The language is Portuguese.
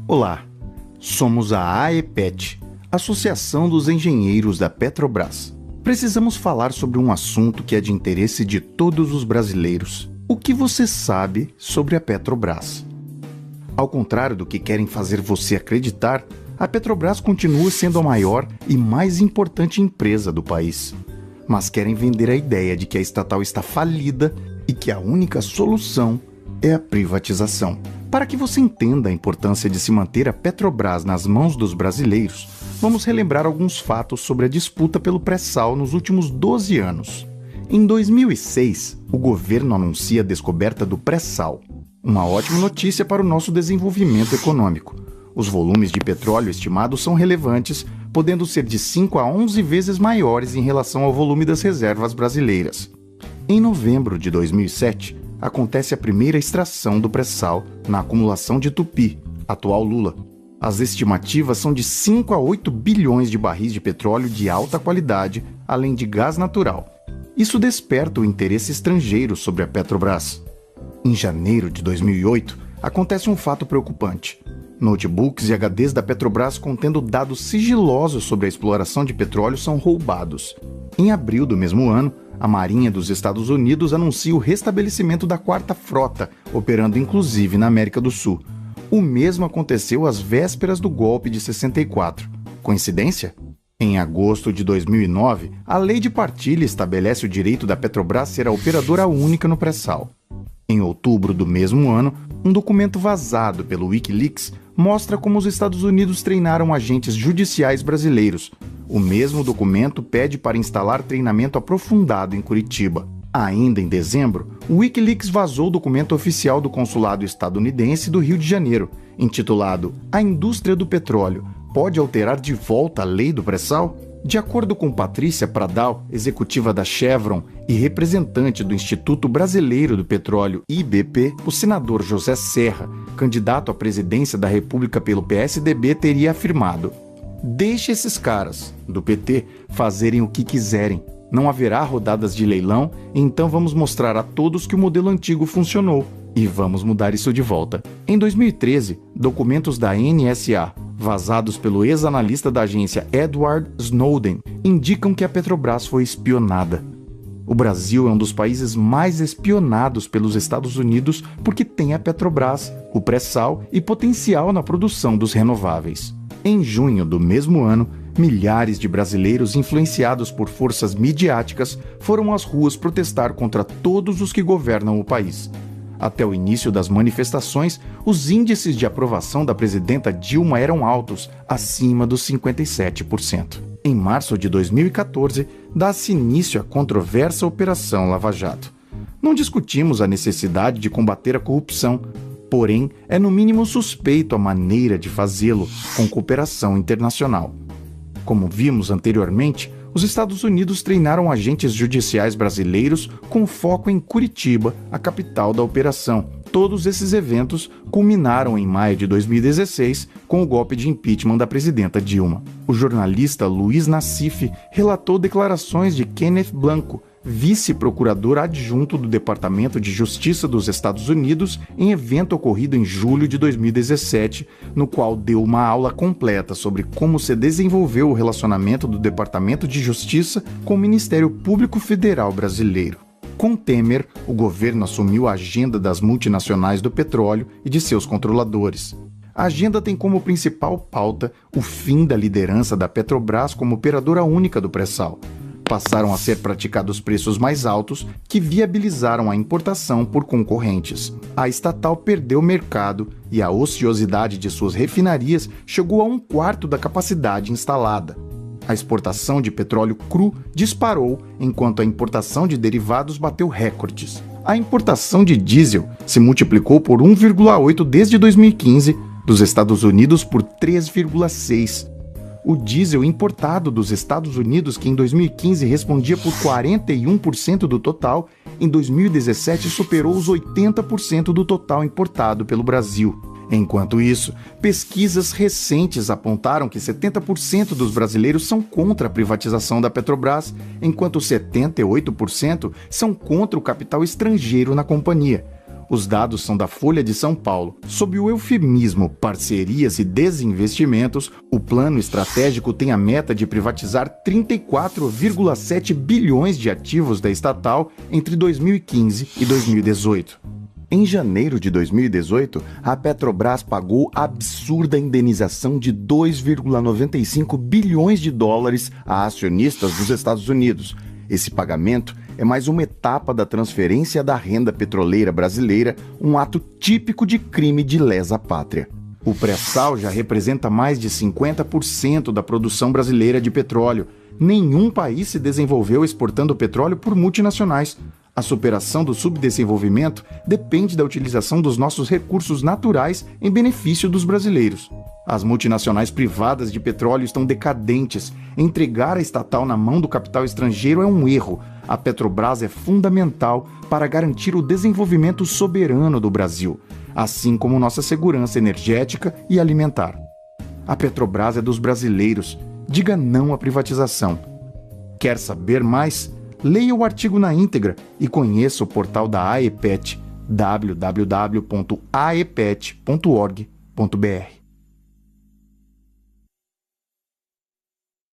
Olá, somos a AEPET, Associação dos Engenheiros da Petrobras. Precisamos falar sobre um assunto que é de interesse de todos os brasileiros. O que você sabe sobre a Petrobras? Ao contrário do que querem fazer você acreditar, a Petrobras continua sendo a maior e mais importante empresa do país. Mas querem vender a ideia de que a estatal está falida e que a única solução é a privatização. Para que você entenda a importância de se manter a Petrobras nas mãos dos brasileiros, vamos relembrar alguns fatos sobre a disputa pelo pré-sal nos últimos 12 anos. Em 2006, o governo anuncia a descoberta do pré-sal. Uma ótima notícia para o nosso desenvolvimento econômico. Os volumes de petróleo estimados são relevantes, podendo ser de 5 a 11 vezes maiores em relação ao volume das reservas brasileiras. Em novembro de 2007, acontece a primeira extração do pré-sal na acumulação de Tupi, atual Lula. As estimativas são de 5 a 8 bilhões de barris de petróleo de alta qualidade, além de gás natural. Isso desperta o interesse estrangeiro sobre a Petrobras. Em janeiro de 2008, acontece um fato preocupante. Notebooks e HDs da Petrobras contendo dados sigilosos sobre a exploração de petróleo são roubados. Em abril do mesmo ano, a Marinha dos Estados Unidos anuncia o restabelecimento da Quarta Frota, operando inclusive na América do Sul. O mesmo aconteceu às vésperas do golpe de 64. Coincidência? Em agosto de 2009, a Lei de Partilha estabelece o direito da Petrobras ser a operadora única no pré-sal. Em outubro do mesmo ano, um documento vazado pelo Wikileaks mostra como os Estados Unidos treinaram agentes judiciais brasileiros. O mesmo documento pede para instalar treinamento aprofundado em Curitiba. Ainda em dezembro, o Wikileaks vazou o documento oficial do consulado estadunidense do Rio de Janeiro, intitulado A Indústria do Petróleo pode alterar de volta a lei do pré-sal? De acordo com Patrícia Pradal, executiva da Chevron e representante do Instituto Brasileiro do Petróleo, IBP, o senador José Serra, candidato à presidência da República pelo PSDB, teria afirmado: "Deixe esses caras, do PT, fazerem o que quiserem. Não haverá rodadas de leilão, então vamos mostrar a todos que o modelo antigo funcionou e vamos mudar isso de volta." Em 2013, documentos da NSA, vazados pelo ex-analista da agência Edward Snowden, indicam que a Petrobras foi espionada. O Brasil é um dos países mais espionados pelos Estados Unidos porque tem a Petrobras, o pré-sal e potencial na produção dos renováveis. Em junho do mesmo ano, milhares de brasileiros influenciados por forças midiáticas foram às ruas protestar contra todos os que governam o país. Até o início das manifestações, os índices de aprovação da presidenta Dilma eram altos, acima dos 57%. Em março de 2014, dá-se início à controversa Operação Lava Jato. Não discutimos a necessidade de combater a corrupção, porém, é no mínimo suspeito a maneira de fazê-lo, com cooperação internacional. Como vimos anteriormente, os Estados Unidos treinaram agentes judiciais brasileiros com foco em Curitiba, a capital da operação. Todos esses eventos culminaram em maio de 2016 com o golpe de impeachment da presidenta Dilma. O jornalista Luiz Nassif relatou declarações de Kenneth Blanco, vice-procurador adjunto do Departamento de Justiça dos Estados Unidos, em evento ocorrido em julho de 2017, no qual deu uma aula completa sobre como se desenvolveu o relacionamento do Departamento de Justiça com o Ministério Público Federal brasileiro. Com Temer, o governo assumiu a agenda das multinacionais do petróleo e de seus controladores. A agenda tem como principal pauta o fim da liderança da Petrobras como operadora única do pré-sal. Passaram a ser praticados preços mais altos que viabilizaram a importação por concorrentes. A estatal perdeu mercado e a ociosidade de suas refinarias chegou a 1/4 da capacidade instalada. A exportação de petróleo cru disparou, enquanto a importação de derivados bateu recordes. A importação de diesel se multiplicou por 1,8 desde 2015, dos Estados Unidos por 3,6. O diesel importado dos Estados Unidos, que em 2015 respondia por 41% do total, em 2017 superou os 80% do total importado pelo Brasil. Enquanto isso, pesquisas recentes apontaram que 70% dos brasileiros são contra a privatização da Petrobras, enquanto 78% são contra o capital estrangeiro na companhia. Os dados são da Folha de São Paulo. Sob o eufemismo parcerias e desinvestimentos, o plano estratégico tem a meta de privatizar 34,7 bilhões de ativos da estatal entre 2015 e 2018. Em janeiro de 2018, a Petrobras pagou a absurda indenização de 2,95 bilhões de dólares a acionistas dos Estados Unidos. Esse pagamento é mais uma etapa da transferência da renda petroleira brasileira, um ato típico de crime de lesa pátria. O pré-sal já representa mais de 50% da produção brasileira de petróleo. Nenhum país se desenvolveu exportando petróleo por multinacionais. A superação do subdesenvolvimento depende da utilização dos nossos recursos naturais em benefício dos brasileiros. As multinacionais privadas de petróleo estão decadentes. Entregar a estatal na mão do capital estrangeiro é um erro. A Petrobras é fundamental para garantir o desenvolvimento soberano do Brasil, assim como nossa segurança energética e alimentar. A Petrobras é dos brasileiros. Diga não à privatização. Quer saber mais? Leia o artigo na íntegra e conheça o portal da AEPET, www.aepet.org.br.